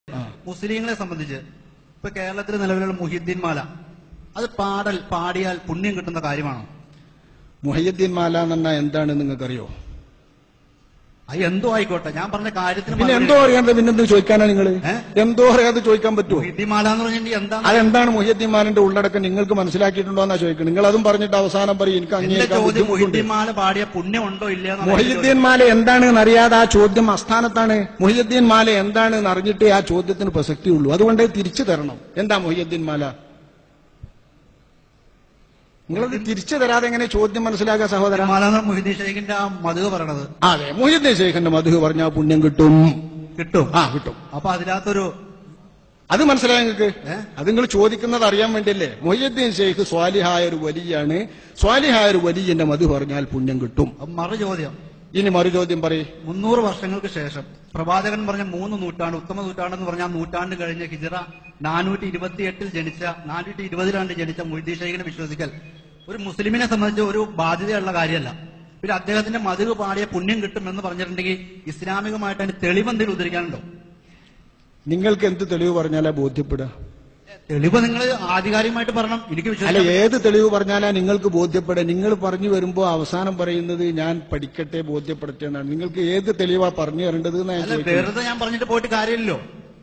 മുസ്ലിങ്ങളെ സംബന്ധിച്ച് ഇപ്പൊ കേരളത്തിൽ നിലവിലുള്ള മുഹിയുദ്ദീൻ മാല അത് പാടിയാൽ പുണ്യം കിട്ടുന്ന കാര്യമാണോ? മുഹിയുദ്ദീൻ മാല എന്ന് എന്താണ് നിങ്ങൾക്കറിയോ? അത് എന്തോ ആയിക്കോട്ടെ, ഞാൻ പറഞ്ഞ കാര്യത്തിന് പിന്നെ എന്തോ അറിയാതെ പിന്നെന്ത് ചോദിക്കാനാണ് നിങ്ങൾ? എന്തോ അറിയാതെ ചോദിക്കാൻ പറ്റുമോ? മുഹിയുദ്ദീൻ മാല എന്ന് പറഞ്ഞിട്ടുണ്ടെങ്കിൽ എന്താണ്? അതെന്താണ് മുഹിയുദ്ദീൻ മാലിന്റെ ഉള്ളടക്കം നിങ്ങൾക്ക് മനസ്സിലാക്കിയിട്ടുണ്ടോ എന്നാ ചോദിക്കുന്നത്. നിങ്ങൾ അതും പറഞ്ഞിട്ട് അവസാനം പറയും എനിക്ക് അംഗീകരിക്കാൻ ബുദ്ധിമുട്ടുണ്ട്. മുഹിയുദ്ദീൻ മാല പാടിയ പുണ്യം ഉണ്ടോ ഇല്ല? മുഹിയുദ്ദീൻ മാല എന്താണെന്ന് അറിയാതെ ആ ചോദ്യം അസ്ഥാനത്താണ്. മുഹിയുദ്ദീൻ മാല എന്താണെന്ന് അറിഞ്ഞിട്ടേ ആ ചോദ്യത്തിന് പ്രസക്തിയുള്ളൂ. അതുകൊണ്ട് തിരിച്ചു തരണം. എന്താ മുഹിയുദ്ദീൻ മാല? നിങ്ങളത് തിരിച്ചു തരാതെ എങ്ങനെ ചോദ്യം മനസ്സിലാക്കുക സഹോദരൻ? മുഹിയുദ്ദീൻ ഷെയ്ഖിന്റെ ആ മധു പറയണത്. അതെ, മുഹിയുദ്ദീൻ ഷെയ്ഖിന്റെ മധു പറഞ്ഞാൽ പുണ്യം കിട്ടും. കിട്ടും. കിട്ടും. അപ്പൊ അതിനകത്തൊരു അത് മനസ്സിലായ നിങ്ങൾക്ക്? അത് നിങ്ങൾ ചോദിക്കുന്നത് അറിയാൻ വേണ്ടിയല്ലേ? മുഹിയുദ്ദീൻ ഷെയ്ഖ് സ്വാലിഹായ ഒരു വലിയാണ്. സ്വാലിഹായ ഒരു വലിയന്റെ മധു പറഞ്ഞാൽ പുണ്യം കിട്ടും. മറു ചോദ്യം. ഇനി മറു ചോദ്യം പറയും. 300 വർഷങ്ങൾക്ക് ശേഷം പ്രവാചകൻ പറഞ്ഞ 3 നൂറ്റാണ്ട്, ഉത്തമ നൂറ്റാണ്ടെന്ന് പറഞ്ഞാൽ നൂറ്റാണ്ട് കഴിഞ്ഞ ഹിജ്റ 428 ജനിച്ച 420 ജനിച്ച മുഹിയുദ്ദീൻ ഷെയ്ഖിനെ വിശ്വസിക്കൽ ഒരു മുസ്ലിമിനെ സംബന്ധിച്ച് ഒരു ബാധ്യതയുള്ള കാര്യമല്ല. പിന്നെ അദ്ദേഹത്തിന്റെ മധു പാടിയ പുണ്യം കിട്ടുമെന്ന് പറഞ്ഞിട്ടുണ്ടെങ്കിൽ ഇസ്ലാമികമായിട്ട് അതിന് തെളിവെന്തെങ്കിലും ഉദ്ധരിക്കാനുണ്ടോ? നിങ്ങൾക്ക് എന്ത് തെളിവ് പറഞ്ഞാലാ ബോധ്യപ്പെടുക? തെളിവ് നിങ്ങൾ ആധികാരികമായിട്ട് പറയണം. എനിക്ക് അല്ല, ഏത് തെളിവ് പറഞ്ഞാലാ നിങ്ങൾക്ക് ബോധ്യപ്പെടുക? നിങ്ങൾ പറഞ്ഞു വരുമ്പോ അവസാനം പറയുന്നത് ഞാൻ പഠിക്കട്ടെ ബോധ്യപ്പെടുത്തേന്നാണ്. നിങ്ങൾക്ക് ഏത് തെളിവാ പറഞ്ഞു തരേണ്ടത്? വെറുതെ ഞാൻ പറഞ്ഞിട്ട് പോയിട്ട് കാര്യമില്ലല്ലോ.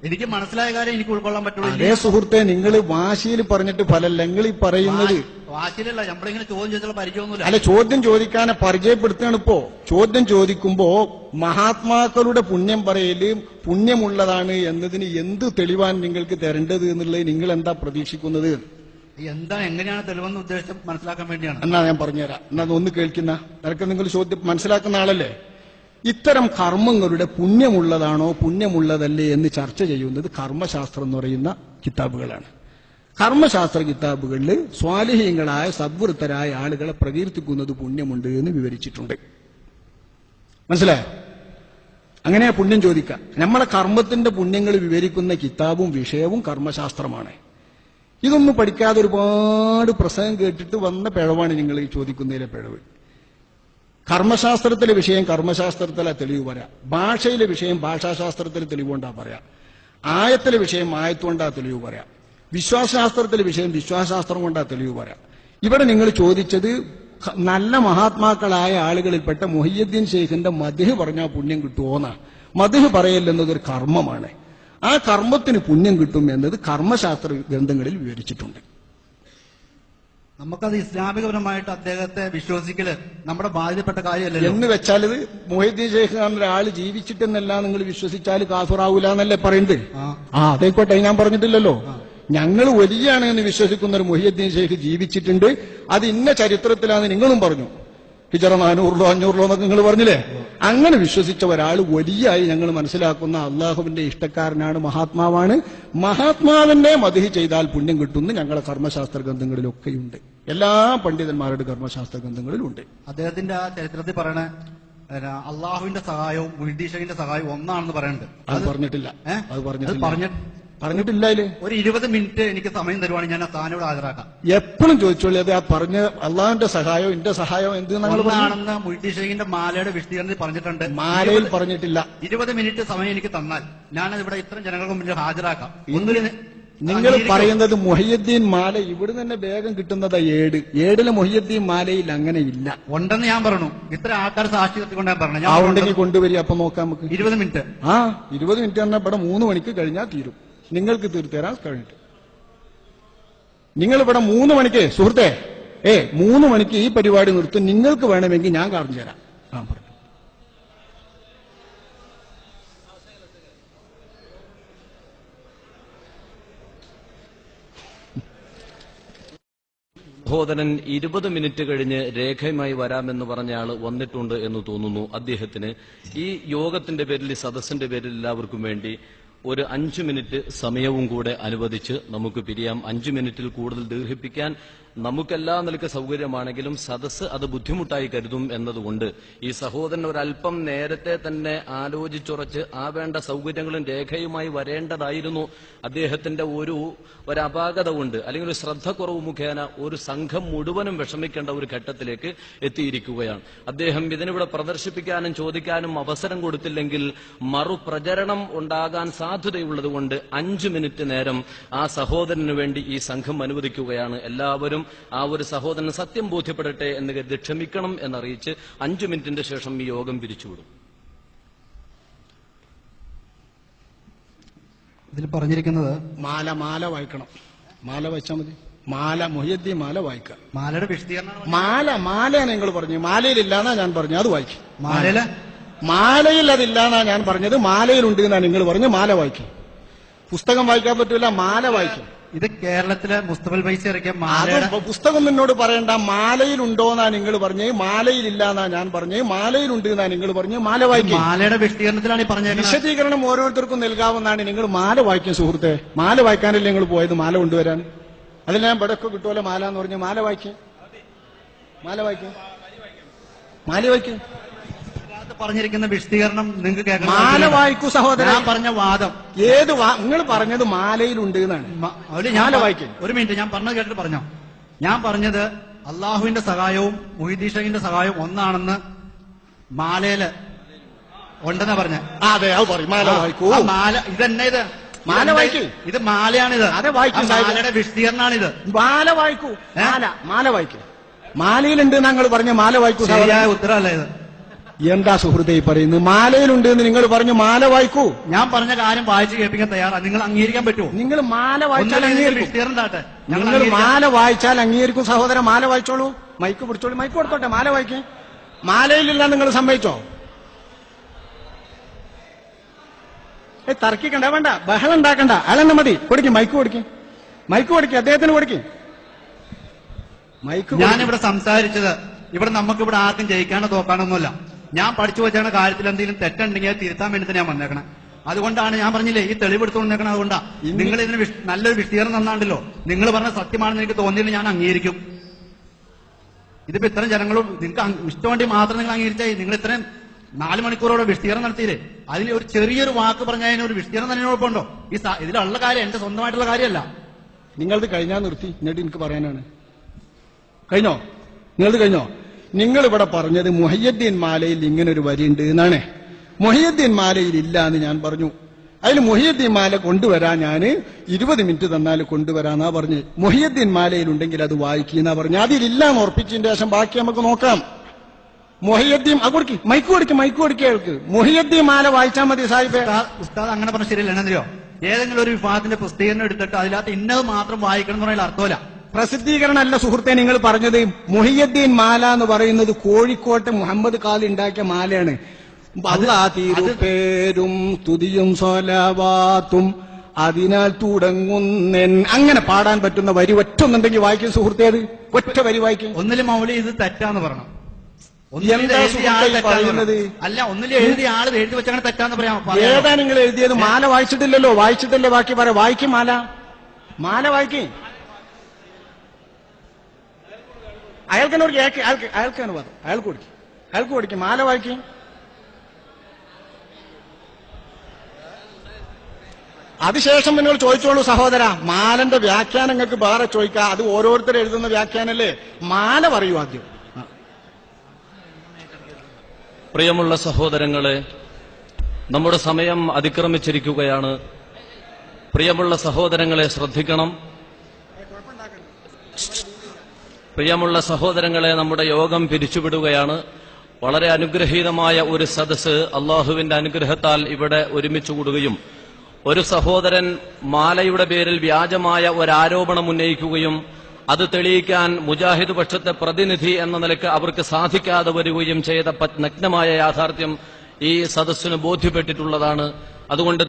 എനിക്ക് മനസ്സിലായ കാര്യം എനിക്ക് ഉൾക്കൊള്ളാൻ പറ്റുള്ളൂ. അതേ സുഹൃത്തെ, നിങ്ങൾ വാശിയിൽ പറഞ്ഞിട്ട് ഫലല്ല. നിങ്ങൾ ഈ പറയുന്നത് വാശിയിലല്ല, നമ്മളിങ്ങനെ ചോദ്യം ചോദിച്ചുള്ള പരിചയമൊന്നുമില്ല. അല്ല, ചോദ്യം ചോദിക്കാനെ പരിചയപ്പെടുത്തുകയാണ്. ഇപ്പോ ചോദ്യം ചോദിക്കുമ്പോ മഹാത്മാക്കളുടെ പുണ്യം പറയല് പുണ്യമുള്ളതാണ് എന്നതിന് എന്ത് തെളിവാൻ നിങ്ങൾക്ക് തരേണ്ടത് എന്നുള്ളത് നിങ്ങൾ എന്താ പ്രതീക്ഷിക്കുന്നത്? എന്താണ്, എങ്ങനെയാണ് തെളിവെന്ന് ഉദ്ദേശം മനസ്സിലാക്കാൻ വേണ്ടിയാണ്. എന്നാ ഞാൻ പറഞ്ഞുതരാം. എന്നാ ഒന്ന് കേൾക്കുന്ന നിനക്ക് നിങ്ങൾ ചോദ്യം മനസ്സിലാക്കുന്ന ആളല്ലേ? ഇത്തരം കർമ്മങ്ങളുടെ പുണ്യമുള്ളതാണോ പുണ്യമുള്ളതല്ലേ എന്ന് ചർച്ച ചെയ്യുന്നത് കർമ്മശാസ്ത്രം എന്ന് പറയുന്ന കിതാബുകളാണ്. കർമ്മശാസ്ത്ര കിതാബുകളിൽ സ്വാലിഹീങ്ങളായ സദ്വൃത്തരായ ആളുകളെ പ്രകീർത്തിക്കുന്നത് പുണ്യമുണ്ട് എന്ന് വിവരിച്ചിട്ടുണ്ട്. മനസ്സിലായോ? അങ്ങനെ പുണ്യം ചോദിക്കാം. നമ്മളെ കർമ്മത്തിന്റെ പുണ്യങ്ങൾ വിവരിക്കുന്ന കിതാബും വിഷയവും കർമ്മശാസ്ത്രമാണ്. ഇതൊന്നും പഠിക്കാതെ ഒരുപാട് പ്രസംഗം കേട്ടിട്ട് വന്ന പിഴവാണ് നിങ്ങൾ ഈ ചോദിക്കുന്നതിലെ പിഴവ്. കർമ്മശാസ്ത്രത്തിലെ വിഷയം കർമ്മശാസ്ത്രത്തിലെ തെളിവ് പറയാം. ഭാഷയിലെ വിഷയം ഭാഷാശാസ്ത്രത്തിലെ തെളിവുകൊണ്ടാ പറയാം. ആയത്തിലെ വിഷയം ആയത്തുകൊണ്ടാ തെളിവ് പറയാം. വിശ്വാസശാസ്ത്രത്തിലെ വിഷയം വിശ്വാസശാസ്ത്രം കൊണ്ടാ തെളിവ് പറയാം. ഇവിടെ നിങ്ങൾ ചോദിച്ചത് നല്ല മഹാത്മാക്കളായ ആളുകളിൽപ്പെട്ട മുഹിയുദ്ദീൻ ഷെയ്ഖിന്റെ മദ്ഹ് പറഞ്ഞാൽ പുണ്യം കിട്ടുമോന്നാ. മദ്ഹ് പറയൽ എന്നതൊരു കർമ്മമാണ്. ആ കർമ്മത്തിന് പുണ്യം കിട്ടും എന്നത് കർമ്മശാസ്ത്ര ഗ്രന്ഥങ്ങളിൽ വിവരിച്ചിട്ടുണ്ട്. നമുക്കത് ഇസ്ലാമികപരമായിട്ട് അദ്ദേഹത്തെ വിശ്വസിക്കല് നമ്മുടെ ബാധ്യപ്പെട്ട കാര്യമല്ലല്ലോ. എന്ന് വെച്ചാൽ ഇത് മുഹിയുദ്ദീൻ ഷെയ്ഖ് ഒരാൾ ജീവിച്ചിട്ടെന്നല്ല നിങ്ങൾ വിശ്വസിച്ചാൽ കാഫിറാവൂല എന്നല്ലേ പറയുന്നത്? അതേക്കോട്ടെ, ഞാൻ പറഞ്ഞിട്ടില്ലല്ലോ. ഞങ്ങൾ വലിയാണ് എന്ന് വിശ്വസിക്കുന്ന ഒരു മുഹിയുദ്ദീൻ ഷെയ്ഖ് ജീവിച്ചിട്ടുണ്ട്. അത് ഇന്ന ചരിത്രത്തിലാന്ന് നിങ്ങളും പറഞ്ഞു. ഹിജറ 400 500 എന്നൊക്കെ നിങ്ങൾ പറഞ്ഞില്ലേ? അങ്ങനെ വിശ്വസിച്ച ഒരാൾ വലിയായി ഞങ്ങൾ മനസ്സിലാക്കുന്ന അള്ളാഹുവിന്റെ ഇഷ്ടക്കാരനാണ്, മഹാത്മാവാണ്. മഹാത്മാവിന്റെ മദ്ഹ് ചെയ്താൽ പുണ്യം കിട്ടുന്ന ഞങ്ങളെ കർമ്മശാസ്ത്ര ഗ്രന്ഥങ്ങളിലൊക്കെയുണ്ട്. എല്ലാ പണ്ഡിതന്മാരുടെ കർമ്മശാസ്ത്ര ഗ്രന്ഥങ്ങളിലുണ്ട്. അദ്ദേഹത്തിന്റെ ആ ചരിത്രത്തിൽ പറയണ അള്ളാഹുവിന്റെ സഹായവും മുഹിയുദ്ദീൻ ഷെയ്ഖിന്റെ സഹായവും ഒന്നാണെന്ന് പറയുന്നുണ്ട്. അത് പറഞ്ഞിട്ടില്ല. പറഞ്ഞിട്ടില്ല. ഒരു 20 മിനിറ്റ് എനിക്ക് സമയം തരുവാണെങ്കിൽ ഞാൻ ആ സ്ഥാനോട് ഹാജരാക്കാം. എപ്പോഴും ചോദിച്ചോളൂ. അത് ആ പറഞ്ഞ അള്ളാഹുവിന്റെ സഹായം എന്റെ സഹായം എന്താണെന്ന് മുഹിയുദ്ദീൻ ഷെയ്ഖിന്റെ മാലയുടെ വിശദീകരണത്തിൽ പറഞ്ഞിട്ടുണ്ട്. മാലയിൽ പറഞ്ഞിട്ടില്ല. 20 മിനിറ്റ് സമയം എനിക്ക് തന്നാൽ ഞാനത് ഇവിടെ ഇത്രയും ജനങ്ങൾക്ക് മുന്നിൽ ഹാജരാക്കാം. നിങ്ങൾ പറയുന്നത് മുഹിയുദ്ദീൻ മാല ഇവിടെ തന്നെ വേഗം കിട്ടുന്നതാ ഏടിലെ മുഹിയുദ്ദീൻ മാലയിൽ അങ്ങനെ ഇല്ല. ഉണ്ടെന്ന് ഞാൻ പറഞ്ഞു. ഇത്ര ആൾക്കാർ സാക്ഷി നിർത്തിക്കൊണ്ട് ഞാൻ പറഞ്ഞു. ആ ഉണ്ടെങ്കിൽ കൊണ്ടുവരിക. അപ്പൊ നോക്കാം നമുക്ക്. 20 മിനിറ്റ് 20 മിനിറ്റ് പറഞ്ഞാൽ ഇവിടെ 3 മണിക്ക് കഴിഞ്ഞാൽ തീരും. നിങ്ങൾക്ക് തീർത്തരാൻ കഴിഞ്ഞിട്ട് നിങ്ങൾ ഇവിടെ 3 മണിക്ക് സുഹൃത്തെ 3 മണിക്ക് ഈ പരിപാടി നിർത്തും. നിങ്ങൾക്ക് വേണമെങ്കിൽ ഞാൻ കാണിച്ചു തരാം. പറഞ്ഞു സഹോദരൻ 20 മിനിറ്റ് കഴിഞ്ഞ് രേഖയുമായി വരാമെന്ന് പറഞ്ഞ ആള് വന്നിട്ടുണ്ട് എന്ന് തോന്നുന്നു. അദ്ദേഹത്തിന് ഈ യോഗത്തിന്റെ പേരിൽ, ഈ സദസ്സിന്റെ പേരിൽ എല്ലാവർക്കും വേണ്ടി ഒരു 5 മിനിറ്റ് സമയവും കൂടെ അനുവദിച്ച് നമുക്ക് പിരിയാം. 5 മിനിറ്റിൽ കൂടുതൽ ദീർഘിപ്പിക്കാൻ നമുക്കെല്ലാ നിലക്ക് സൗകര്യമാണെങ്കിലും സദസ്സ് അത് ബുദ്ധിമുട്ടായി കരുതും എന്നതുകൊണ്ട് ഈ സഹോദരൻ ഒരല്പം നേരത്തെ തന്നെ ആലോചിച്ചുറച്ച് ആ വേണ്ട സൗകര്യങ്ങളും രേഖയുമായി വരേണ്ടതായിരുന്നു. അദ്ദേഹത്തിന്റെ ഒരു അപാകത കൊണ്ട് അല്ലെങ്കിൽ ഒരു ശ്രദ്ധക്കുറവ് മുഖേന ഒരു സംഘം മുഴുവനും വിഷമിക്കേണ്ട ഒരു ഘട്ടത്തിലേക്ക് എത്തിയിരിക്കുകയാണ്. അദ്ദേഹം ഇതിനിവിടെ പ്രദർശിപ്പിക്കാനും ചോദിക്കാനും അവസരം കൊടുത്തില്ലെങ്കിൽ മറുപ്രചരണം ഉണ്ടാകാൻ സാധ്യതയുള്ളതുകൊണ്ട് 5 മിനിറ്റ് നേരം ആ സഹോദരന് വേണ്ടി ഈ സംഘം അനുവദിക്കുകയാണ്. എല്ലാവരും ആ ഒരു സഹോദരന് സത്യം ബോധ്യപ്പെടട്ടെ എന്ന് കരുതി ക്ഷമിക്കണം എന്നറിയിച്ച് 5 മിനിറ്റിന്റെ ശേഷം ഈ യോഗം പിരിച്ചുവിടും. ഇതിൽ പറഞ്ഞിരിക്കുന്നത് മാല വായിക്കണം. മാല വായിച്ചാൽ മതി. മുഹ്യിദ്ദീൻ മാല വായിക്കാം. മാലയുടെ വിശദീകരണം മാലയാണ് നിങ്ങൾ പറഞ്ഞു. മാലയിലില്ലാന്നാ ഞാൻ പറഞ്ഞു, അത് വായിക്കും. മാലയിൽ അതില്ലാന്നാ ഞാൻ പറഞ്ഞത്. മാലയിലുണ്ട് എന്നാണ് നിങ്ങൾ പറഞ്ഞു. മാല വായിക്കും. പുസ്തകം വായിക്കാൻ പറ്റൂല, മാല വായിക്കും. ഇത് കേരളത്തിലെ മുസ്തഫൽ ഫൈസി ഇറക്കിയ മാലയുടെ പുസ്തകം എന്നോട് പറയണ്ട. മാലയിലുണ്ടോന്നാ നിങ്ങൾ പറഞ്ഞേ, മാലയിലില്ലാന്നാ ഞാൻ പറഞ്ഞേ. മാലയിലുണ്ട് എന്നാ നിങ്ങൾ പറഞ്ഞു. മാല വായിക്കും. മാലയുടെ വിശദീകരണത്തിലാണ് പറഞ്ഞത്. വിശദീകരണം ഓരോരുത്തർക്കും നൽകാവുന്നതാണ്. നിങ്ങൾ മാല വായിക്കും സുഹൃത്തെ. മാല വായിക്കാനല്ലേ നിങ്ങൾ പോയത് മാല കൊണ്ടുവരാൻ? അതിൽ ഞാൻ ഇവിടെയൊക്കെ കിട്ടുമല്ലോ മാല എന്ന് പറഞ്ഞു. മാല വായിക്കും. പറഞ്ഞിരിക്കുന്ന വിശദീകരണം നിങ്ങൾക്ക് കേൾക്കണം. മാല വായിക്കൂ സഹോദരൻ. ഞാൻ പറഞ്ഞ വാദം നിങ്ങൾ പറഞ്ഞത് മാലയിലുണ്ട് എന്നാണ്. മാല വായിക്കും. ഒരു മിനിറ്റ്, ഞാൻ പറഞ്ഞത് കേട്ടിട്ട് പറഞ്ഞോ. ഞാൻ പറഞ്ഞത് അള്ളാഹുവിന്റെ സഹായവും മുഹീദ്ദീൻ ഷെയ്ഖിന്റെ സഹായവും ഒന്നാണെന്ന് മാലയില് ഉണ്ടെന്നാ പറഞ്ഞ. അതെ, അത് പറയും. മാല വായിക്കൂ. മാല ഇതെന്നെ ഇത് മാല വായിക്കും. ഇത് മാലയാണിത്. അതെ, വായിക്കും. മാലയുടെ വിശദീകരണമാണിത്. മാല വായിക്കൂ. മാല വായിക്കും. മാലയിലുണ്ട് ഞങ്ങൾ പറഞ്ഞ മാല വായിക്കൂ. ശരിയായ ഉത്തരവല്ല ഇത്. എന്താ സുഹൃത്തെ ഈ പറയുന്നത്? മാലയിലുണ്ട് എന്ന് നിങ്ങൾ പറഞ്ഞു. മാല വായിക്കൂ. ഞാൻ പറഞ്ഞ കാര്യം വായിച്ച് കേൾപ്പിക്കാൻ തയ്യാറാണ്. നിങ്ങൾ അംഗീകരിക്കാൻ പറ്റുമോ? നിങ്ങൾ മാല വായിച്ചാൽ വിശദീകരണം താട്ടെ. നിങ്ങൾ മാല വായിച്ചാൽ അംഗീകരിക്കും സഹോദരൻ. മാല വായിച്ചോളൂ. മൈക്ക് പിടിച്ചോളൂ. മൈക്ക് കൊടുത്തോട്ടെ. മാല വായിക്കും. മാലയിലില്ല നിങ്ങൾ സമ്മതിച്ചോ? തർക്കിക്കണ്ട, വേണ്ട, ബഹളം ഉണ്ടാക്കണ്ട. അയാളെന്നെ മതി. കൊടുക്കും. മൈക്ക് കൊടുക്കും. അദ്ദേഹത്തിന് കൊടുക്കും മൈക്ക്. ഞാനിവിടെ സംസാരിച്ചത് ഇവിടെ നമുക്കിവിടെ ആർക്കും ജയിക്കാനോ തോക്കാനൊന്നുമല്ല. ഞാൻ പഠിച്ചു വെച്ചാണ് കാര്യത്തിൽ എന്തെങ്കിലും തെറ്റുണ്ടെങ്കിൽ അത് തിരുത്താൻ വേണ്ടി തന്നെ ഞാൻ വന്നേക്കണം. അതുകൊണ്ടാണ് ഞാൻ പറഞ്ഞില്ലേ ഈ തെളിവെടുത്തു വന്നേക്കണം. അതുകൊണ്ടാ നിങ്ങൾ ഇതിന് നല്ലൊരു വിശദീകരണം തന്നാണ്ടല്ലോ. നിങ്ങൾ പറഞ്ഞ സത്യമാണെന്ന് എനിക്ക് തോന്നിയില്ല, ഞാൻ അംഗീകരിക്കും. ഇതിപ്പോ ഇത്രയും ജനങ്ങളും നിങ്ങൾക്ക് ഇഷ്ടം വേണ്ടി മാത്രം നിങ്ങൾ അംഗീകരിച്ചാൽ നിങ്ങൾ ഇത്രയും 4 മണിക്കൂറോടെ വിശദീകരണം നടത്തിയില്ലേ? അതിൽ ഒരു ചെറിയൊരു വാക്ക് പറഞ്ഞാൽ അതിനൊരു വിശദീകരണം തന്നെ കുഴപ്പമുണ്ടോ? ഇതിലുള്ള കാര്യം എന്റെ സ്വന്തമായിട്ടുള്ള കാര്യമല്ല. നിങ്ങളത് കഴിഞ്ഞാൽ നിർത്തി. എന്നിട്ട് എനിക്ക് പറയാനാണ്. കഴിഞ്ഞോ? നിങ്ങളത് കഴിഞ്ഞോ? നിങ്ങൾ ഇവിടെ പറഞ്ഞത് മുഹയ്യിദ്ദീൻ മാലയിൽ ഇങ്ങനെ ഒരു വരിയുണ്ട് എന്നാണ്. മുഹയ്യിദ്ദീൻ മാലയിൽ ഇല്ല എന്ന് ഞാൻ പറഞ്ഞു. അതിൽ മുഹയ്യിദ്ദീൻ മാല കൊണ്ടുവരാൻ ഞാൻ 20 മിനിറ്റ് തന്നാൽ കൊണ്ടുവരാന്നാ പറഞ്ഞു. മുഹയ്യിദ്ദീൻ മാലയിൽ ഉണ്ടെങ്കിൽ അത് വായിക്കുന്ന പറഞ്ഞു. അതിലില്ലാന്ന് ഉറപ്പിച്ചതിന്റെ ശേഷം ബാക്കി നമുക്ക് നോക്കാം. മുഹയ്യിദ്ദീൻ മൈക്ക് കൊടുക്കുക. അയാൾക്ക് മുഹയ്യിദ്ദീൻ മാല വായിച്ചാൽ മതി സാഹിബേ. ഉസ്താദ് അങ്ങനെ പറഞ്ഞ ശരിയല്ല. എന്നറിയോ, ഏതെങ്കിലും ഒരു വിഭാഗത്തിന്റെ പ്രസിദ്ധീകരണം എടുത്തിട്ട് അതിനകത്ത് ഇന്നത് മാത്രം വായിക്കണം എന്ന് പറയുന്ന അർത്ഥമല്ല. പ്രസിദ്ധീകരണമല്ല സുഹൃത്തെ നിങ്ങൾ പറഞ്ഞത്. മുഹയ്യിദ്ദീൻ മാല എന്ന് പറയുന്നത് കോഴിക്കോട്ടെ മുഹമ്മദ് ഖാലി ഉണ്ടാക്കിയ മാലയാണ്. പേരും തുതിയും സ്വലവാത്തും അതിനാൽ തുടങ്ങുന്നൻ അങ്ങനെ പാടാൻ പറ്റുന്ന വരി ഒറ്റൊന്നുണ്ടെങ്കിൽ വായിക്കും സുഹൃത്തെ. അത് ഒറ്റ വരി വായിക്കും. ഒന്നിലും മൗലി ഇത് തെറ്റാന്ന് പറയണം. പറയുന്നത് അല്ല, ഒന്നിലും എഴുതിയ ആള് എഴുതി വെച്ചാണ് തെറ്റാന്ന് പറയാം. ഏതാ നിങ്ങൾ എഴുതിയത്? മാല വായിച്ചിട്ടില്ലല്ലോ. വായിച്ചിട്ടല്ലേ ബാക്കി പറയാം. വായിക്കും. മാല വായിക്കും. അയാൾക്ക് കൊടുക്കും. മാല വായിക്കും. അതിശേഷം നിങ്ങൾ ചോദിച്ചോളൂ സഹോദര. മാലന്റെ വ്യാഖ്യാനം നിങ്ങൾക്ക് വേറെ ചോദിക്കാം. അത് ഓരോരുത്തർ എഴുതുന്ന വ്യാഖ്യാനല്ലേ. മാല പറയൂ ആദ്യം. പ്രിയമുള്ള സഹോദരങ്ങളെ, നമ്മുടെ സമയം അതിക്രമിച്ചിരിക്കുകയാണ്. പ്രിയമുള്ള സഹോദരങ്ങളെ ശ്രദ്ധിക്കണം. പ്രിയമുള്ള സഹോദരങ്ങളെ, നമ്മുടെ യോഗം പിരിച്ചുവിടുകയാണ്. വളരെ അനുഗ്രഹീതമായ ഒരു സദസ്സ് അള്ളാഹുവിന്റെ അനുഗ്രഹത്താൽ ഇവിടെ ഒരുമിച്ച് കൂടുകയും ഒരു സഹോദരൻ മാലയുടെ പേരിൽ വ്യാജമായ ഒരാരോപണം ഉന്നയിക്കുകയും അത് തെളിയിക്കാൻ മുജാഹിദ് പക്ഷത്തെ പ്രതിനിധി എന്ന നിലയ്ക്ക് അവർക്ക് സാധിക്കാതെ വരികയും ചെയ്ത നഗ്നമായ യാഥാർത്ഥ്യം ഈ സദസ്സിന് ബോധ്യപ്പെട്ടിട്ടുള്ളതാണ്. അതുകൊണ്ട്